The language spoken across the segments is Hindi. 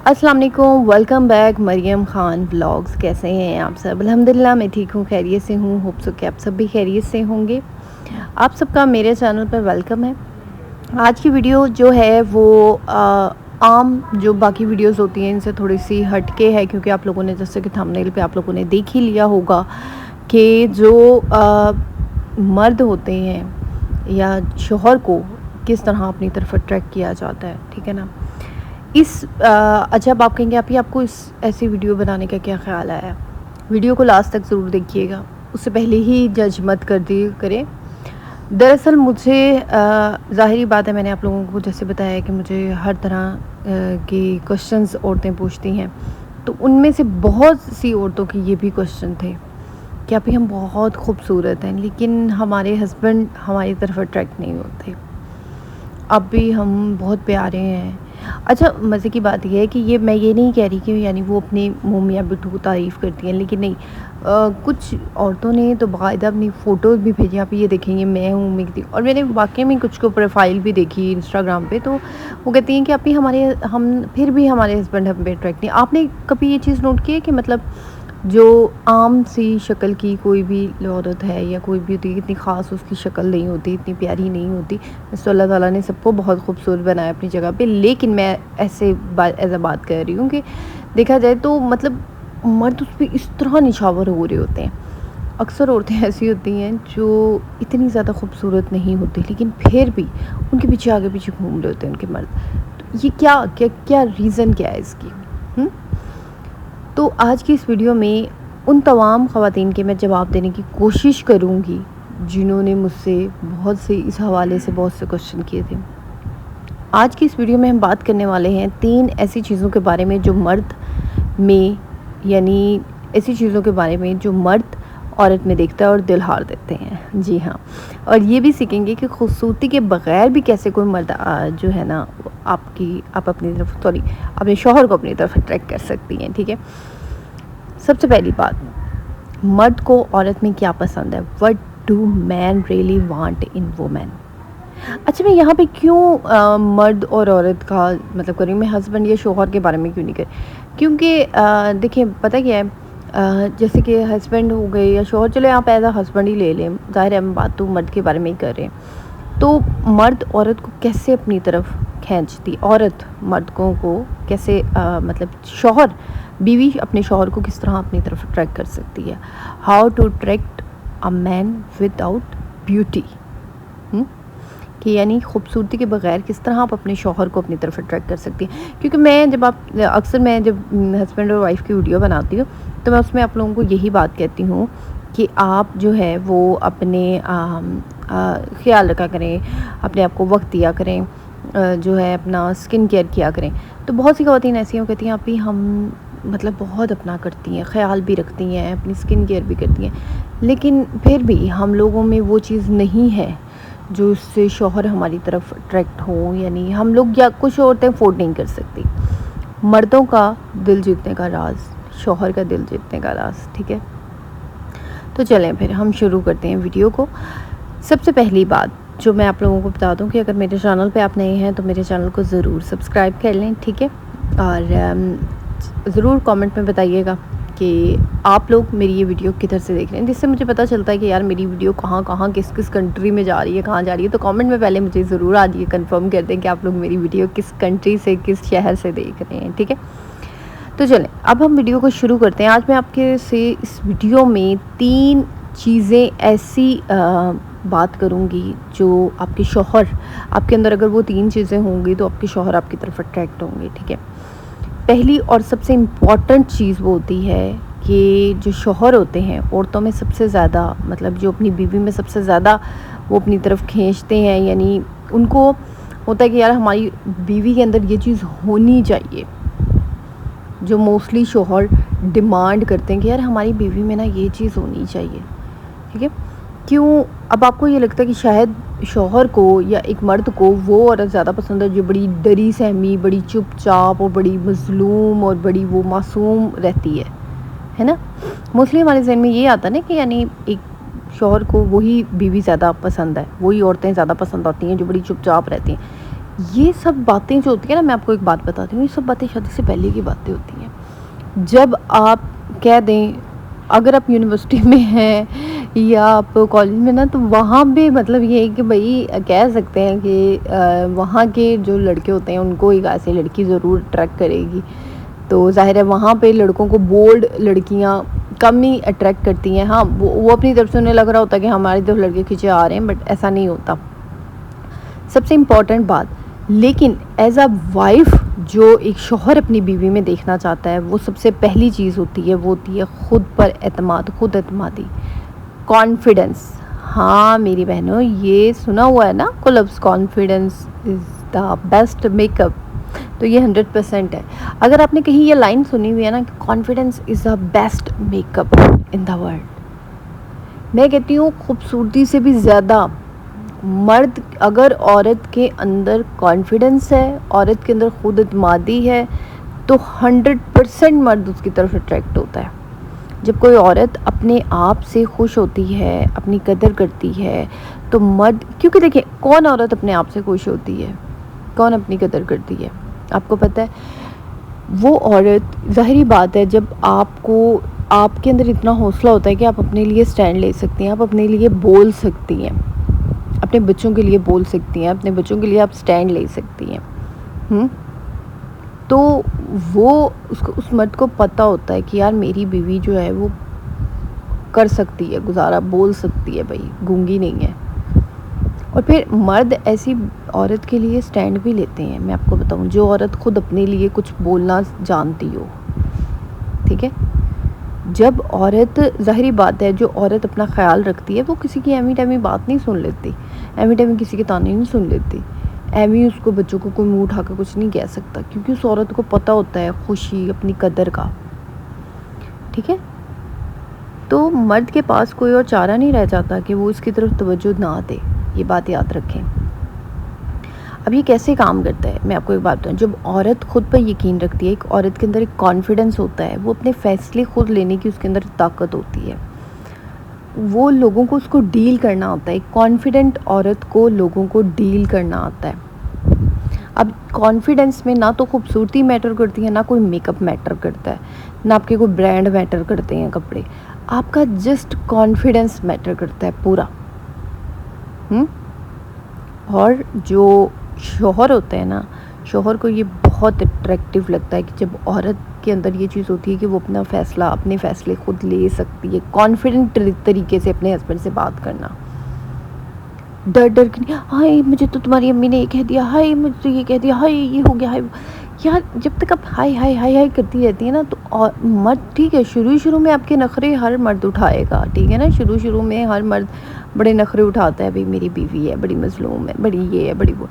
अस्सलाम वालेकुम, welcome back Mariyam Khan vlogs. कैसे हैं आप सब? अल्हम्दुलिल्लाह मैं ठीक हूँ, खैरियत से हूँ। होप सो कि आप सब भी खैरियत से होंगे। आप सबका मेरे चैनल पर वेलकम है। आज की वीडियो जो है वो आम जो बाकी वीडियोस होती हैं इनसे थोड़ी सी हट के है, क्योंकि आप लोगों ने जैसे कि थंबनेल पे आप लोगों ने देख ही लिया होगा कि जो मर्द होते हैं या शोहर को किस तरह अपनी तरफ अट्रैक्ट किया जाता है, ठीक है ना। अच्छा, अब आप कहेंगे आप ही आपको इस ऐसी वीडियो बनाने का क्या ख़्याल आया? वीडियो को लास्ट तक ज़रूर देखिएगा, उससे पहले ही जज मत कर दिए करें। दरअसल मुझे ज़ाहिरी बात है, मैंने आप लोगों को जैसे बताया कि मुझे हर तरह के क्वेश्चंस औरतें पूछती हैं, तो उनमें से बहुत सी औरतों के ये भी क्वेश्चन थे कि अभी हम बहुत खूबसूरत हैं लेकिन हमारे हस्बैंड हमारी तरफ अट्रैक्ट नहीं होते, अब भी हम बहुत प्यारे हैं। अच्छा, मज़े की बात ये है कि ये मैं ये नहीं कह रही कि यानी वो अपने मुँह मियाँ बिट्ठू को तारीफ़ करती हैं, लेकिन नहीं, कुछ औरतों ने तो बाकायदा अपनी फ़ोटोज़ भी भेजी। आप ये देखेंगे मैं हूँ मिक्ती, और मैंने वाक़ई में कुछ को प्रोफ़ाइल भी देखी इंस्टाग्राम पे, तो वो कहती हैं कि अभी हमारे हम फिर भी हमारे हस्बैंड हम पे अट्रैक्ट नहीं। आपने कभी ये चीज़ नोट की है कि मतलब जो आम सी शक्ल की कोई भी औरत है या कोई भी होती है, इतनी ख़ास उसकी शक्ल नहीं होती, इतनी प्यारी नहीं होती। वैसे तो अल्लाह ताला ने सबको बहुत खूबसूरत बनाया अपनी जगह पे, लेकिन मैं ऐसे एज़ अ बात कर रही हूँ कि देखा जाए तो मतलब मर्द उस पर इस तरह निछावर हो रहे होते हैं। अक्सर औरतें ऐसी होती हैं जो इतनी ज़्यादा खूबसूरत नहीं होती, लेकिन फिर भी उनके पीछे आगे पीछे घूम रहे होते हैं उनके मर्द। तो ये क्या क्या क्या रीज़न क्या है इसकी? तो आज की इस वीडियो में उन तमाम ख़वातीन के मैं जवाब देने की कोशिश करूँगी जिन्होंने मुझसे बहुत से इस हवाले से बहुत से क्वेश्चन किए थे। आज की इस वीडियो में हम बात करने वाले हैं 3 ऐसी चीज़ों के बारे में जो मर्द में यानी ऐसी चीज़ों के बारे में जो मर्द औरत में देखता है और दिल हार देते हैं। जी हाँ, और ये भी सीखेंगे कि खूबसूरती के बग़ैर भी कैसे कोई मर्द जो है ना आप अपनी तरफ अपने शौहर को अपनी तरफ अट्रैक्ट कर सकती हैं, ठीक है। सबसे पहली बात, मर्द को औरत में क्या पसंद है? What do man really want in women? अच्छा, मैं यहाँ पे क्यों मर्द और औरत का मतलब कर रही हूँ, मैं हस्बैंड या शौहर के बारे में क्यों नहीं कर, क्योंकि देखिए पता क्या है, जैसे कि हस्बैंड हो गए या शौहर, चलो यहाँ पे एज अ हस्बैंड ही ले लें, ज़ाहिर है हम बात तो मर्द के बारे में ही कर रहे हैं। तो मर्द औरत को कैसे अपनी तरफ खींचती, औरत मर्दों को कैसे मतलब शौहर बीवी अपने शौहर को किस तरह अपनी तरफ अट्रैक्ट कर सकती है? How to attract a man without beauty, कि यानी खूबसूरती के बगैर किस तरह आप अपने शौहर को अपनी तरफ अट्रैक्ट कर सकती हैं। क्योंकि मैं जब हस्बैंड और वाइफ़ की वीडियो बनाती हूँ तो मैं उसमें आप लोगों को यही बात कहती हूँ कि आप जो है वो अपने ख़्याल रखा करें, अपने आप को वक्त दिया करें, जो है अपना स्किन केयर किया करें। तो बहुत सी ख़वातीन ऐसी हैं कहती हैं आप ही हम मतलब बहुत अपना करती हैं, ख़्याल भी रखती हैं, अपनी स्किन केयर भी करती हैं, लेकिन फिर भी हम लोगों में वो चीज़ नहीं है जो उससे शौहर हमारी तरफ अट्रैक्ट हो, यानी हम लोग या कुछ औरतें अफोर्ड नहीं कर सकती। मर्दों का दिल जीतने का राज शौहर का दिल जीतने का राज, ठीक है। तो चलें फिर हम शुरू करते हैं वीडियो को। सबसे पहली बात जो मैं आप लोगों को बता दूं कि अगर मेरे चैनल पे आप नए हैं तो मेरे चैनल को ज़रूर सब्सक्राइब कर लें, ठीक है। और ज़रूर कमेंट में बताइएगा कि आप लोग मेरी ये वीडियो किधर से देख रहे हैं, जिससे मुझे पता चलता है कि यार मेरी वीडियो कहाँ कहाँ किस किस कंट्री में जा रही है, कहाँ जा रही है। तो कमेंट में पहले मुझे ज़रूर आज ये कंफर्म कर दें कि आप लोग मेरी वीडियो किस कंट्री से, किस शहर से देख रहे हैं, ठीक है। तो चलें अब हम वीडियो को शुरू करते हैं। आज मैं आपके से इस वीडियो में 3 चीज़ें ऐसी बात करूँगी जो आपके शौहर, आपके अंदर अगर वो 3 चीज़ें होंगी तो आपके शौहर आपकी तरफ अट्रैक्ट होंगे, ठीक है। पहली और सबसे इम्पॉर्टेंट चीज़ वो होती है कि जो शौहर होते हैं औरतों में सबसे ज़्यादा मतलब जो अपनी बीवी में सबसे ज़्यादा वो अपनी तरफ खींचते हैं, यानी उनको होता है कि यार हमारी बीवी के अंदर ये चीज़ होनी चाहिए। जो मोस्टली शौहर डिमांड करते हैं कि यार हमारी बीवी में ना ये चीज़ होनी चाहिए, ठीक है। क्यों? अब आपको ये लगता है कि शायद शौहर को या एक मर्द को वो औरत ज़्यादा पसंद है जो बड़ी डरी सहमी, बड़ी चुपचाप और बड़ी मज़लूम और बड़ी वो मासूम रहती है ना। मोस्टली हमारे जहन में ये आता है ना कि यानी एक शौहर को वही बीवी ज़्यादा पसंद है, वही औरतें ज़्यादा पसंद आती हैं जो बड़ी चुपचाप रहती हैं। ये सब बातें जो होती है ना, मैं आपको एक बात बताती हूँ, ये सब बातें शादी से पहले की बातें होती हैं। जब आप कह दें, अगर आप यूनिवर्सिटी में हैं या आप कॉलेज में ना, तो वहाँ पे मतलब ये है कि भाई कह सकते हैं कि वहाँ के जो लड़के होते हैं उनको एक ऐसी लड़की ज़रूर अट्रैक्ट करेगी। तो ज़ाहिर है वहाँ पे लड़कों को बोल्ड लड़कियाँ कम ही अट्रैक्ट करती हैं। हाँ, वो अपनी तरफ से उन्हें लग रहा होता है कि हमारी तरफ लड़के खींचे आ रहे हैं, बट ऐसा नहीं होता। सबसे इम्पॉर्टेंट बात, लेकिन एज अ वाइफ जो एक शौहर अपनी बीवी में देखना चाहता है, वो सबसे पहली चीज़ होती है, वो होती है खुद पर एतमाद, खुद एतमादी, कॉन्फिडेंस। हाँ मेरी बहनों, ये सुना हुआ है ना, कुलब्स, confidence is the best makeup. तो ये 100% है। अगर आपने कहीं ये लाइन सुनी हुई है ना, confidence is the best makeup in the world, मैं कहती हूँ खूबसूरती से भी ज़्यादा मर्द, अगर औरत के अंदर कॉन्फिडेंस है, औरत के अंदर खुद एतमादी है, तो 100% मर्द उसकी तरफ अट्रैक्ट होता है। जब कोई औरत अपने आप से खुश होती है, अपनी कदर करती है, तो मर्द, क्योंकि देखिए कौन औरत अपने आप से खुश होती है, कौन अपनी कदर करती है, आपको पता है? वो औरत, ज़ाहिरी बात है, जब आपको, आपके अंदर इतना हौसला होता है कि आप अपने लिए स्टैंड ले सकती हैं, आप अपने लिए बोल सकती हैं, अपने बच्चों के लिए बोल सकती हैं, अपने बच्चों के लिए आप स्टैंड ले सकती हैं। तो वो उसको, उस मर्द को पता होता है कि यार मेरी बीवी जो है वो कर सकती है गुजारा, बोल सकती है, भाई गूंगी नहीं है। और फिर मर्द ऐसी औरत के लिए स्टैंड भी लेते हैं। मैं आपको बताऊं, जो औरत खुद अपने लिए कुछ बोलना जानती हो, ठीक है, जब औरत, ज़ाहिरी बात है, जो औरत अपना ख्याल रखती है वो किसी की एमी टाइमी बात नहीं सुन लेती, एमी टाइमी किसी के ताने नहीं सुन लेती, एमी उसको बच्चों को कोई मुंह उठा कर कुछ नहीं कह सकता, क्योंकि उस औरत को पता होता है खुशी, अपनी कदर का, ठीक है। तो मर्द के पास कोई और चारा नहीं रह जाता कि वो इसकी तरफ तवज्जो ना दे, ये बात याद रखें। अब ये कैसे काम करता है, मैं आपको एक बात बताऊँ। जब औरत खुद पर यकीन रखती है, एक औरत के अंदर एक कॉन्फिडेंस होता है, वो अपने फ़ैसले खुद लेने की उसके अंदर ताकत होती है, वो लोगों को उसको डील करना होता है। एक कॉन्फिडेंट औरत को लोगों को डील करना आता है। अब कॉन्फिडेंस में ना तो खूबसूरती मैटर करती है, ना कोई मेकअप मैटर करता है, ना आपके कोई ब्रांड मैटर करते हैं कपड़े, आपका जस्ट कॉन्फिडेंस मैटर करता है पूरा। और जो शौहर होते हैं ना, शौहर को ये बहुत अट्रैक्टिव लगता है कि जब औरत के अंदर ये चीज़ होती है कि वो अपना फ़ैसला, अपने फ़ैसले खुद ले सकती है, कॉन्फिडेंट तरीके से अपने हस्बैंड से बात करना, डर डर के नहीं, हाय मुझे तो तुम्हारी अम्मी ने ये कह दिया, हाय मुझे तो ये कह दिया, हाय ये हो गया, हाय। यार जब तक आप हाय हाय हाय हाय करती रहती है ना, तो और मर्द, ठीक है, शुरू में आपके नखरे हर मर्द उठाएगा, ठीक है ना, शुरू में हर मर्द बड़े नखरे उठाता है, भाई मेरी बीवी है, बड़ी मजलूम है, बड़ी ये है, बड़ी वो।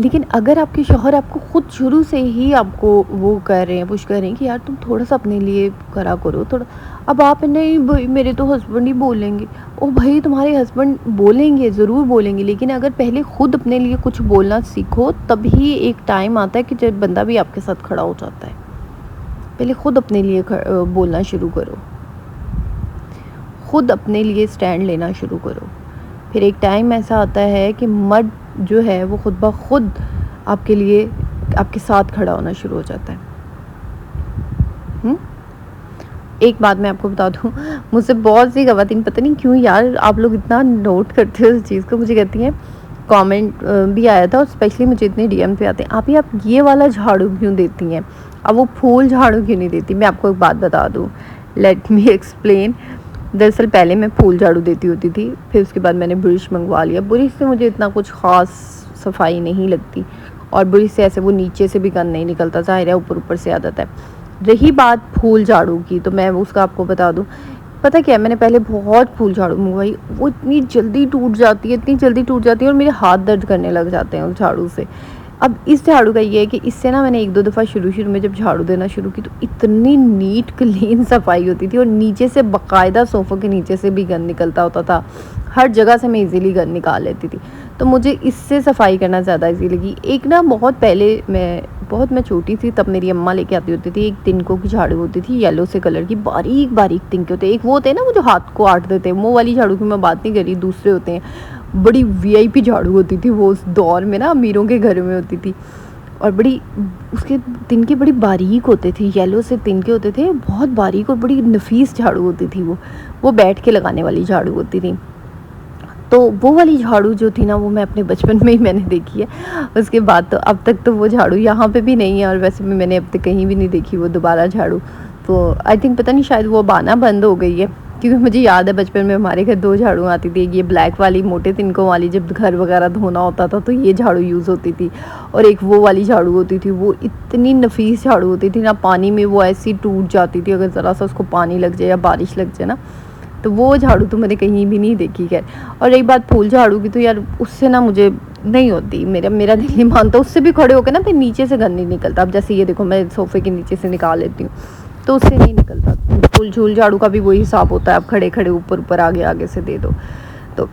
लेकिन अगर आपके शौहर आपको खुद शुरू से ही आपको वो कर रहे हैं, पुश कर रहे हैं कि यार तुम थोड़ा सा अपने लिए करा करो थोड़ा, अब आप नहीं भाई मेरे तो हस्बैंड ही बोलेंगे, ओ भाई तुम्हारे हस्बैंड बोलेंगे, ज़रूर बोलेंगे, लेकिन अगर पहले खुद अपने लिए कुछ बोलना सीखो, तभी एक टाइम आता है कि जब बंदा भी आपके साथ खड़ा हो जाता है। पहले खुद अपने लिए बोलना शुरू करो, खुद अपने लिए स्टैंड लेना शुरू करो। फिर एक टाइम ऐसा आता है कि मर्द जो है वो खुद ब खुद आपके लिए, आपके साथ खड़ा होना शुरू हो जाता है। एक बात मैं आपको बता दूं, मुझसे बहुत सी ख़वातीन, पता नहीं क्यों यार आप लोग इतना नोट करते हो इस चीज़ को, मुझे कहती हैं, कमेंट भी आया था और स्पेशली मुझे इतने डीएम पे आते हैं, आप ये वाला झाड़ू क्यों देती हैं, अब वो फूल झाड़ू क्यों नहीं देती। मैं आपको एक बात बता दूँ, लेट मी एक्सप्लेन। दरअसल पहले मैं फूल झाड़ू देती होती थी, फिर उसके बाद मैंने ब्रश मंगवा लिया। ब्रश से मुझे इतना कुछ ख़ास सफाई नहीं लगती, और ब्रश से ऐसे वो नीचे से भी गंद नहीं निकलता, ज़ाहिर है ऊपर से आदत है। रही बात फूल झाड़ू की, तो मैं उसका आपको बता दूं, पता क्या है, मैंने पहले बहुत फूल झाड़ू मंगवाई, वो इतनी जल्दी टूट जाती है, इतनी जल्दी टूट जाती है, और मेरे हाथ दर्द करने लग जाते हैं उस झाड़ू से। अब इस झाड़ू का ये है कि इससे ना मैंने 1-2 दफ़ा शुरू में जब झाड़ू देना शुरू की, तो इतनी नीट क्लीन सफाई होती थी, और नीचे से बाकायदा सोफ़ों के नीचे से भी गंद निकलता होता था, हर जगह से मैं इजीली गंद निकाल लेती थी। तो मुझे इससे सफाई करना ज़्यादा इजी लगी। एक ना बहुत पहले मैं छोटी थी, तब मेरी अम्मा लेके आती होती थी, एक तिनकों की झाड़ू होती थी येलो से कलर की, बारीक बारीक तिनके होते हैं, एक वो होते हैं ना वो जो हाथ को आट देते हैं, वो वाली झाड़ू की मैं बात नहीं कर रही, दूसरे होते हैं, बड़ी वीआईपी झाड़ू होती थी वो, उस दौर में ना अमीरों के घर में होती थी। और बड़ी उसके तिनके बड़ी बारीक होते थे, येलो से तिनके होते थे, बहुत बारीक और बड़ी नफीस झाड़ू होती थी वो बैठ के लगाने वाली झाड़ू होती थी। तो वो वाली झाड़ू जो थी ना वो मैं अपने बचपन में ही मैंने देखी है। उसके बाद तो अब तक तो वो झाड़ू यहाँ पे भी नहीं है, और वैसे भी मैंने अब तक कहीं भी नहीं देखी वो दोबारा झाड़ू। तो आई थिंक पता नहीं शायद वो आना बंद हो गई है, क्योंकि मुझे याद है बचपन में हमारे घर 2 झाड़ू आती थी। ये ब्लैक वाली मोटे तिनकों वाली, जब घर वगैरह धोना होता था तो ये झाड़ू यूज़ होती थी, और एक वो वाली झाड़ू होती थी, वो इतनी नफीस झाड़ू होती थी ना, पानी में वो ऐसी टूट जाती थी अगर ज़रा सा उसको पानी लग जाए या बारिश लग जाए ना। तो वो झाड़ू तो मैंने कहीं भी नहीं देखी खैर। और एक बात फूल झाड़ू की, तो यार उससे ना मुझे नहीं होती, मेरा दिल नहीं मानता उससे भी खड़े होकर ना, फिर नीचे से गंद नहीं निकलता। अब जैसे ये देखो मैं सोफ़े के नीचे से निकाल लेती हूँ तो उससे नहीं निकलता। फूल झूल झाड़ू का भी वही हिसाब होता है, आप खड़े खड़े ऊपर आगे से दे दो। तो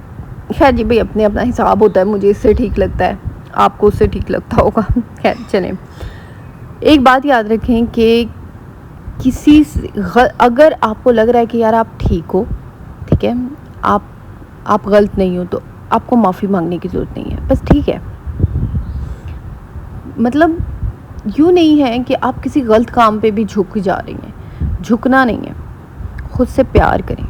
खैर जी भाई अपने अपना हिसाब होता है, मुझे इससे ठीक लगता है, आपको उससे ठीक लगता होगा। खैर चलें, एक बात याद रखें कि अगर आपको लग रहा है कि यार आप ठीक हो, ठीक है, आप गलत नहीं हो, तो आपको माफ़ी मांगने की ज़रूरत नहीं है, बस ठीक है। मतलब यूँ नहीं है कि आप किसी गलत काम पे भी झुक जा रही हैं, झुकना नहीं है, खुद से प्यार करें।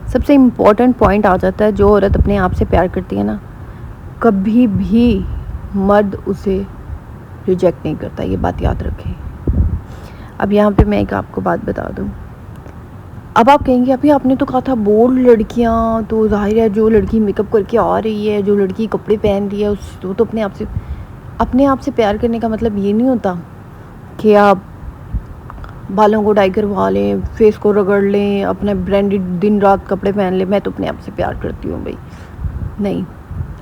सबसे इम्पॉर्टेंट पॉइंट आ जाता है, जो औरत अपने आप से प्यार करती है ना, कभी भी मर्द उसे रिजेक्ट नहीं करता, ये बात याद रखें। अब यहाँ पे मैं एक आपको बात बता दूँ, अब आप कहेंगे अभी आपने तो कहा था बोल्ड लड़कियाँ, तो जाहिर है जो लड़की मेकअप करके आ रही है, जो लड़की कपड़े पहन रही है, उस तो अपने आप से प्यार करने का मतलब ये नहीं होता कि आप बालों को डाई करवा लें, फेस को रगड़ लें, अपने ब्रांडेड दिन रात कपड़े पहन लें, मैं तो अपने आप से प्यार करती हूँ भाई। नहीं,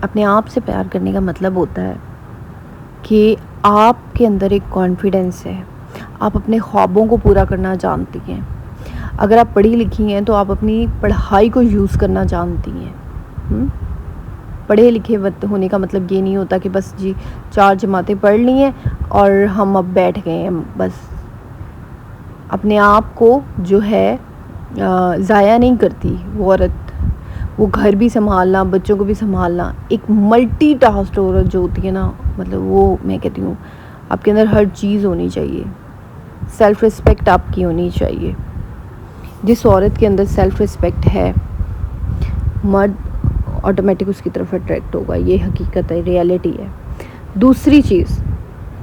अपने आप से प्यार करने का मतलब होता है कि आपके अंदर एक कॉन्फिडेंस है, आप अपने ख्वाबों को पूरा करना जानती हैं। अगर आप पढ़ी लिखी हैं तो आप अपनी पढ़ाई को यूज़ करना जानती हैं। पढ़े लिखे होने का मतलब ये नहीं होता कि बस जी 4 जमातें पढ़ ली हैं और हम अब बैठ गए हैं बस। अपने आप को जो है ज़ाया नहीं करती वो औरत, वो घर भी संभालना, बच्चों को भी संभालना, एक मल्टीटास्क औरत जो होती है ना, मतलब वो मैं कहती हूँ आपके अंदर हर चीज़ होनी चाहिए, सेल्फ़ रिस्पेक्ट आपकी होनी चाहिए। जिस औरत के अंदर सेल्फ़ रिस्पेक्ट है, मर्द ऑटोमेटिक उसकी तरफ अट्रैक्ट होगा, ये हकीकत है, रियलिटी है। दूसरी चीज़,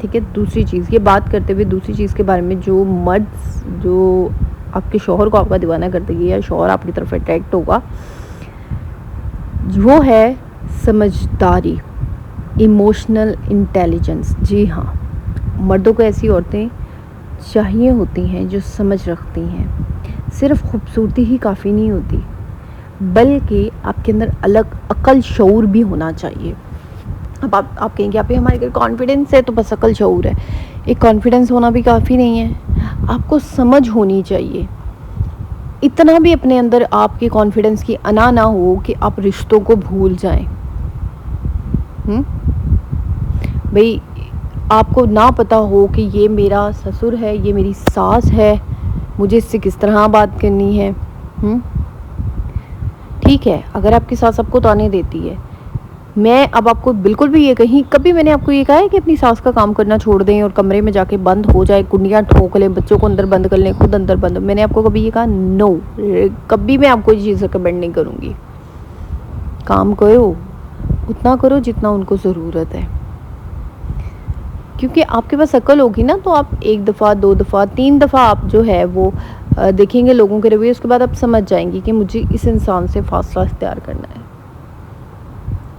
ठीक है, दूसरी चीज़, ये बात करते हुए दूसरी चीज़ के बारे में, जो मर्द जो आपके शौहर को आपका दीवाना कर देगी या शौहर आपकी तरफ अट्रैक्ट होगा, वो है समझदारी, इमोशनल इंटेलिजेंस। जी हाँ, मर्दों को ऐसी औरतें चाहिए होती हैं जो समझ रखती हैं। सिर्फ खूबसूरती ही काफ़ी नहीं होती, बल्कि आपके अंदर अलग अकल शऊर भी होना चाहिए। अब आप कहेंगे आप हमारे घर कॉन्फिडेंस है तो बस अकल शऊर है। एक कॉन्फिडेंस होना भी काफ़ी नहीं है, आपको समझ होनी चाहिए। इतना भी अपने अंदर आपके कॉन्फिडेंस की अना ना हो कि आप रिश्तों को भूल जाएं। भाई आपको ना पता हो कि ये मेरा ससुर है, ये मेरी सास है, मुझे इससे किस तरह बात करनी है। ठीक है, अगर आपकी सास आपको ताने देती है, मैं अब आपको बिल्कुल भी ये कभी मैंने आपको ये कहा है कि अपनी सास का काम करना छोड़ दें और कमरे में जाके बंद हो जाए, कुंडियाँ ठोक लें, बच्चों को अंदर बंद कर लें, खुद अंदर बंद? मैंने आपको कभी ये कहा? नो, कभी मैं आपको ये चीज़ रिकमेंड नहीं करूँगी। काम करो, उतना करो जितना उनको ज़रूरत है, क्योंकि आपके पास अकल होगी ना, तो आप 1 दफ़ा 2 दफ़ा 3 दफ़ा आप जो है वो देखेंगे लोगों के रवैये, उसके बाद आप समझ जाएंगी कि मुझे इस इंसान से फासला इख्तियार करना है।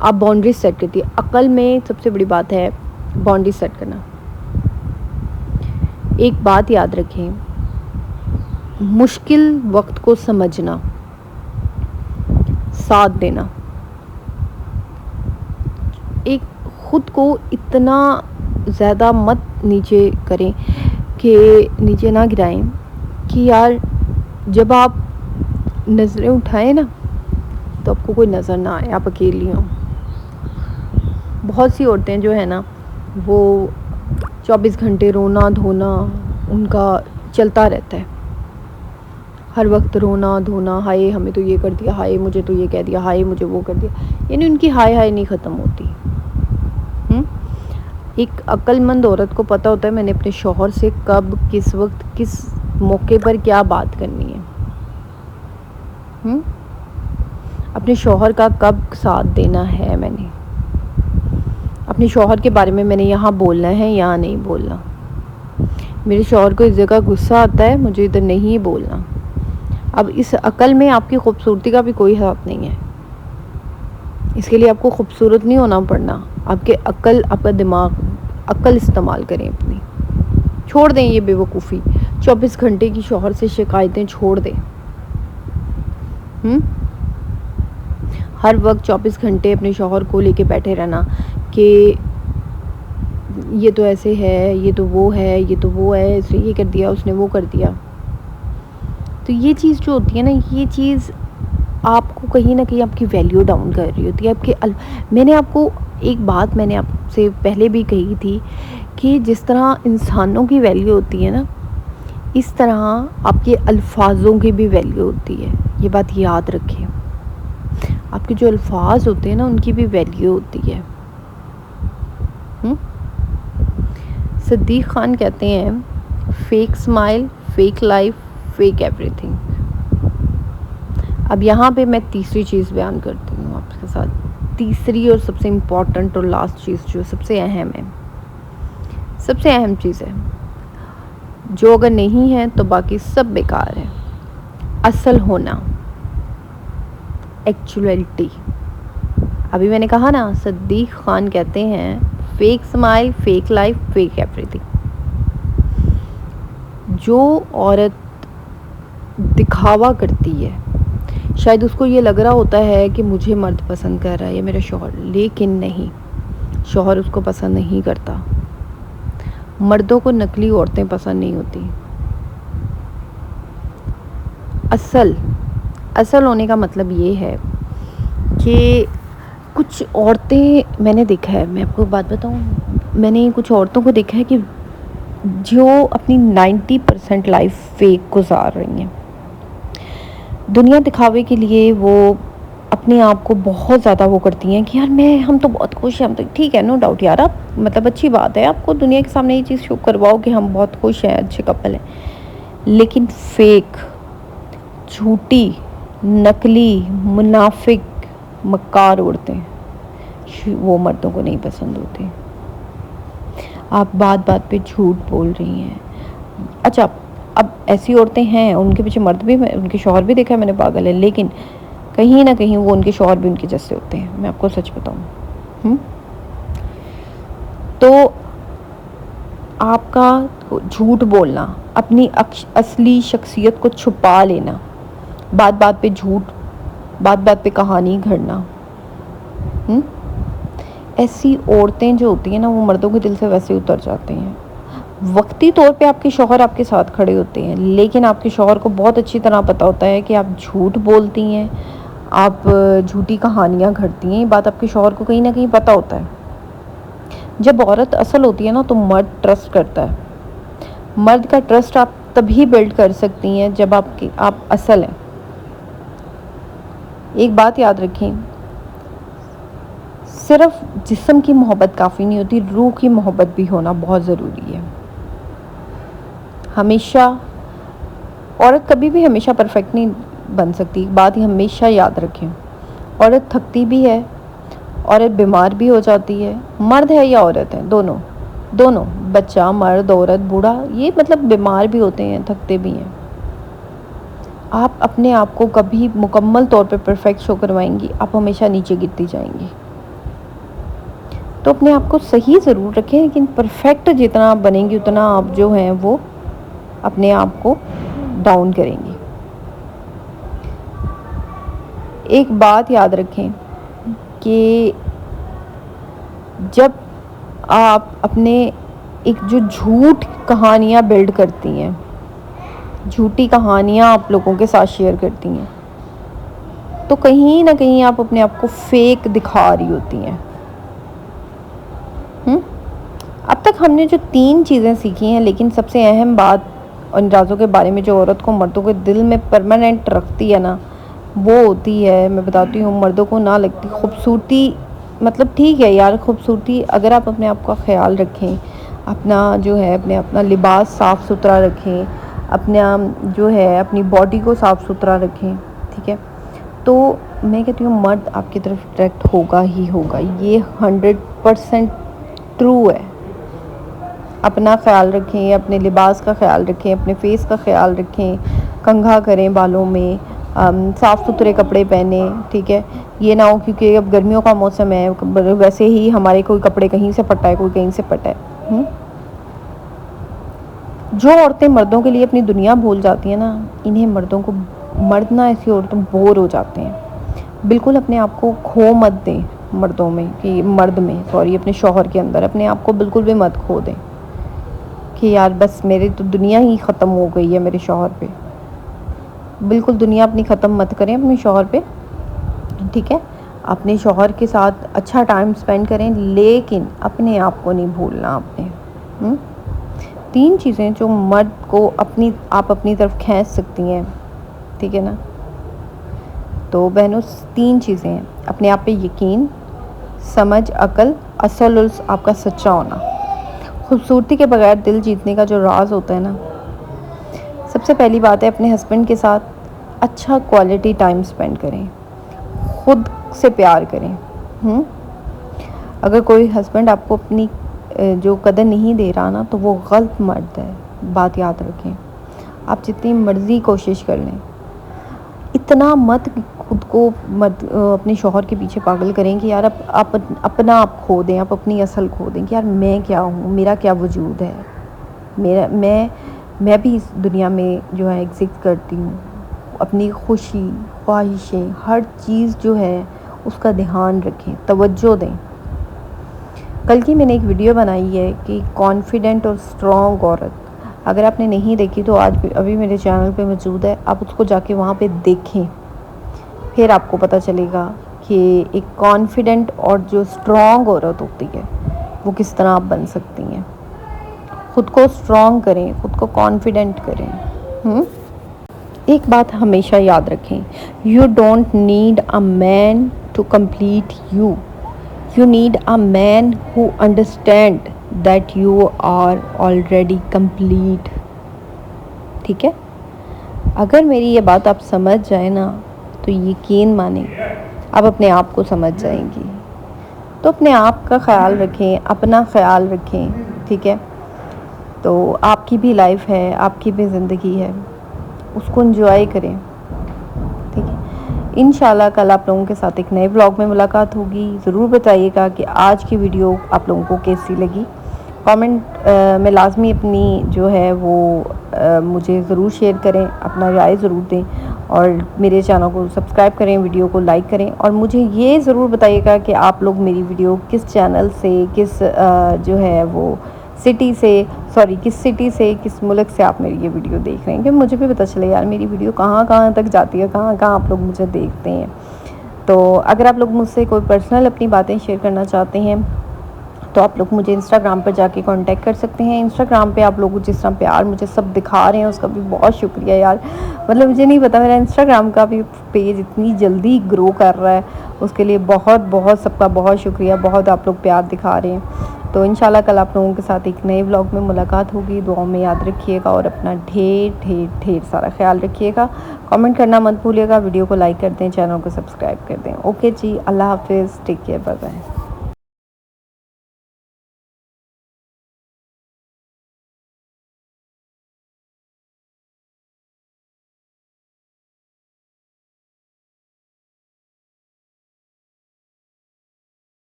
आप बाउंड्री सेट करती है। अकल में सबसे बड़ी बात है बाउंड्री सेट करना। एक बात याद रखें, मुश्किल वक्त को समझना, साथ देना, एक खुद को इतना ज़्यादा मत नीचे करें कि नीचे ना गिराएं कि यार जब आप नज़रें उठाएं ना तो आपको कोई नज़र ना आए, आप अकेली हों। बहुत सी औरतें जो है ना वो 24 घंटे रोना धोना उनका चलता रहता है, हर वक्त रोना धोना, हाय हमें तो ये कर दिया, हाय मुझे तो ये कह दिया, हाय मुझे वो कर दिया, यानी उनकी हाय हाय नहीं ख़त्म होती। एक अक्लमंद औरत को पता होता है मैंने अपने शौहर से कब, किस वक्त, किस मौके पर क्या बात करनी है। अपने शौहर का कब साथ देना है, मैंने अपने शौहर के बारे में मैंने यहाँ बोलना है, यहाँ नहीं बोलना। मेरे शौहर को इस जगह गुस्सा आता है, मुझे इधर नहीं बोलना। अब इस अकल में आपकी खूबसूरती का भी कोई हाथ नहीं है। इसके लिए आपको खूबसूरत नहीं होना पड़ना। आपके अक्ल, आपका दिमाग, अक्ल इस्तेमाल करें अपनी। छोड़ दें ये बेवकूफ़ी। 24 घंटे की शौहर से शिकायतें छोड़ दें। हर वक्त 24 घंटे अपने शौहर को लेके बैठे रहना कि ये तो ऐसे है, ये तो वो है, ये तो वो है, इसने ये कर दिया, उसने वो कर दिया। तो ये चीज़ जो होती है ना, ये चीज़ आपको कहीं ना कहीं आपकी वैल्यू डाउन कर रही होती है। मैंने आपको एक बात मैंने आपसे पहले भी कही थी कि जिस तरह इंसानों की वैल्यू होती है ना, इस तरह आपके अल्फाजों की भी वैल्यू होती है। ये बात याद रखें। आपके जो अल्फाज होते हैं ना, उनकी भी वैल्यू होती है। सिद्दीक खान कहते हैं, fake smile, fake life, fake everything. अब यहाँ पे मैं तीसरी चीज़ बयान करती हूँ आपके साथ। तीसरी और सबसे इम्पॉर्टेंट और लास्ट चीज़ जो सबसे अहम है, सबसे अहम चीज़ है, जो अगर नहीं है तो बाकी सब बेकार है। असल होना, एक्चुअलिटी। अभी मैंने कहा ना, सिद्दीक खान कहते हैं, fake smile, fake life, fake everything. जो औरत दिखावा करती है, शायद उसको ये लग रहा होता है कि मुझे मर्द पसंद कर रहा है, ये मेरा शौहर, लेकिन नहीं, शौहर उसको पसंद नहीं करता। मर्दों को नकली औरतें पसंद नहीं होती। असल होने का मतलब ये है कि कुछ औरतें मैंने देखा है, मैं आपको बात बताऊं, मैंने कुछ औरतों को देखा है कि जो अपनी 90% लाइफ फेक गुजार रही हैं। दुनिया दिखावे के लिए वो अपने आप को बहुत ज़्यादा वो करती हैं कि यार हम तो बहुत खुश हैं, हम तो ठीक है, नो डाउट यार, आप मतलब अच्छी बात है, आपको दुनिया के सामने ये चीज़ शो करवाओ कि हम बहुत खुश हैं, अच्छे कपल हैं। लेकिन फेक, झूठी, नकली, मुनाफिक, मक्कार औरतें वो मर्दों को नहीं पसंद होती। आप बात बात पे झूठ बोल रही हैं। अच्छा, अब ऐसी औरतें हैं, उनके पीछे मर्द भी, उनके शौहर भी देखा है मैंने, पागल है, लेकिन कहीं ना कहीं वो उनके शौहर भी उनके जैसे होते हैं, मैं आपको सच बताऊं। तो आपका झूठ बोलना, अपनी असली शख्सियत को छुपा लेना, बात बात पे झूठ, बात बात पे कहानी घड़ना, ऐसी औरतें जो होती हैं ना, वो मर्दों के दिल से वैसे उतर जाते हैं। वक्ती तौर पे आपके शौहर आपके साथ खड़े होते हैं, लेकिन आपके शौहर को बहुत अच्छी तरह पता होता है कि आप झूठ बोलती हैं, आप झूठी कहानियाँ घड़ती हैं। ये बात आपके शौहर को कहीं ना कहीं पता होता है। जब औरत असल होती है ना, तो मर्द ट्रस्ट करता है। मर्द का ट्रस्ट आप तभी बिल्ड कर सकती हैं जब आप असल हैं। एक बात याद रखें, सिर्फ जिस्म की मोहब्बत काफ़ी नहीं होती, रूह की मोहब्बत भी होना बहुत ज़रूरी है। हमेशा औरत कभी भी हमेशा परफेक्ट नहीं बन सकती, बात ही हमेशा याद रखें। औरत थकती भी है, औरत बीमार भी हो जाती है, मर्द है या औरत है, दोनों बच्चा, मर्द, औरत, बूढ़ा, ये मतलब बीमार भी होते हैं, थकते भी हैं। आप अपने आप को कभी मुकम्मल तौर पे परफेक्ट शो करवाएंगी, आप हमेशा नीचे गिरती जाएंगी। तो अपने आप को सही ज़रूर रखें, लेकिन परफेक्ट जितना आप बनेंगी उतना आप जो हैं वो अपने आप को डाउन करेंगी। एक बात याद रखें कि जब आप अपने एक जो झूठ कहानियाँ बिल्ड करती हैं, झूठी कहानियाँ आप लोगों के साथ शेयर करती हैं, तो कहीं ना कहीं आप अपने आप को फेक दिखा रही होती हैं। अब तक हमने जो 3 चीज़ें सीखी हैं, लेकिन सबसे अहम बात और इन राज़ों के बारे में जो औरत को मर्दों के दिल में परमानेंट रखती है ना, वो होती है, मैं बताती हूँ, मर्दों को ना लगती खूबसूरती। मतलब ठीक है यार, खूबसूरती अगर आप अपने आप का ख्याल रखें, अपना जो है अपना लिबास साफ़ सुथरा रखें, अपना जो है अपनी बॉडी को साफ़ सुथरा रखें, ठीक है, तो मैं कहती हूँ मर्द आपकी तरफ अट्रैक्ट होगा ही होगा। ये 100% ट्रू है। अपना ख्याल रखें, अपने लिबास का ख्याल रखें, अपने फेस का ख्याल रखें, कंघा करें बालों में, साफ़ सुथरे कपड़े पहने, ठीक है। ये ना हो क्योंकि अब गर्मियों का मौसम है, वैसे ही हमारे कोई कपड़े कहीं से फटा है, कोई कहीं से फटा है। जो औरतें मर्दों के लिए अपनी दुनिया भूल जाती हैं ना, इन्हें मर्द ना ऐसी औरतों बोर हो जाते हैं। बिल्कुल अपने आप को खो मत दें मर्दों में, कि मर्द में सॉरी अपने शौहर के अंदर अपने आप को बिल्कुल भी मत खो दें कि यार बस मेरी तो दुनिया ही ख़त्म हो गई है मेरे शौहर पे। बिल्कुल दुनिया अपनी ख़त्म मत करें अपने शौहर पे, ठीक है। अपने शौहर के साथ अच्छा टाइम स्पेंड करें, लेकिन अपने आप को नहीं भूलना आपने। 3 चीज़ें जो मर्द को आप अपनी तरफ खींच सकती हैं, ठीक है ना। तो बहनों 3 चीज़ें हैं, अपने आप पे यकीन, समझ, अकल, असल आपका सच्चा होना। खूबसूरती के बगैर दिल जीतने का जो राज होता है ना, सबसे पहली बात है अपने हस्बैंड के साथ अच्छा क्वालिटी टाइम स्पेंड करें, खुद से प्यार करें। अगर कोई हस्बैंड आपको अपनी जो कदर नहीं दे रहा ना, तो वो गलत मर्द है, बात याद रखें। आप जितनी मर्ज़ी कोशिश कर लें, इतना मत खुद को मत अपने शौहर के पीछे पागल करें कि यार आप अपना आप खो दें, आप अपनी असल खो दें कि यार मैं क्या हूँ, मेरा क्या वजूद है, मेरा मैं भी इस दुनिया में जो है एग्जिस्ट करती हूँ। अपनी खुशी, ख्वाहिशें, हर चीज़ जो है उसका ध्यान रखें, तवज्जो दें। कल की मैंने एक वीडियो बनाई है कि कॉन्फिडेंट और स्ट्रॉन्ग औरत, अगर आपने नहीं देखी तो आज अभी मेरे चैनल पे मौजूद है, आप उसको जाके वहाँ पे देखें, फिर आपको पता चलेगा कि एक कॉन्फिडेंट और जो स्ट्रॉन्ग औरत होती है वो किस तरह आप बन सकती हैं। ख़ुद को स्ट्रॉन्ग करें, ख़ुद को कॉन्फिडेंट करें। एक बात हमेशा याद रखें, you don't need a man to complete you, you need a man who understand that you are already complete, ठीक है। अगर मेरी ये बात आप समझ जाए ना, तो यकीन माने आप अपने आप को समझ जाएंगी। तो अपने आप का ख्याल रखें, अपना ख्याल रखें, ठीक है। तो आपकी भी लाइफ है, आपकी भी ज़िंदगी है, उसको एंजॉय करें, ठीक है। इंशाल्लाह कल आप लोगों के साथ एक नए व्लॉग में मुलाकात होगी। ज़रूर बताइएगा कि आज की वीडियो आप लोगों को कैसी लगी। कमेंट में लाजमी अपनी जो है वो मुझे ज़रूर शेयर करें, अपना राय ज़रूर दें, और मेरे चैनल को सब्सक्राइब करें, वीडियो को लाइक करें, और मुझे ये ज़रूर बताइएगा कि आप लोग मेरी वीडियो किस चैनल से, किस जो है वो सिटी से, किस सिटी से, किस मुल्क से आप मेरी ये वीडियो देख रहे हैं, कि मुझे भी पता चले यार मेरी वीडियो कहाँ कहाँ तक जाती है, कहाँ कहाँ आप लोग मुझे देखते हैं। तो अगर आप लोग मुझसे कोई पर्सनल अपनी बातें शेयर करना चाहते हैं, तो आप लोग मुझे इंस्टाग्राम पर जाके कांटेक्ट कर सकते हैं। इंस्टाग्राम पे आप लोग जिस तरह प्यार मुझे सब दिखा रहे हैं, उसका भी बहुत शुक्रिया यार। मतलब मुझे नहीं पता मेरा इंस्टाग्राम का भी पेज इतनी जल्दी ग्रो कर रहा है, उसके लिए बहुत बहुत सबका बहुत शुक्रिया। बहुत आप लोग प्यार दिखा रहे हैं। तो इंशाल्लाह कल आप लोगों के साथ एक नए व्लॉग में मुलाकात होगी। दुआओं में याद रखिएगा और अपना ढेर ढेर ढेर सारा ख्याल रखिएगा। कमेंट करना मत भूलिएगा, वीडियो को लाइक कर दें, चैनल को सब्सक्राइब कर दें। ओके जी, अल्लाह हाफिज़, टेक केयर, बाय बाय।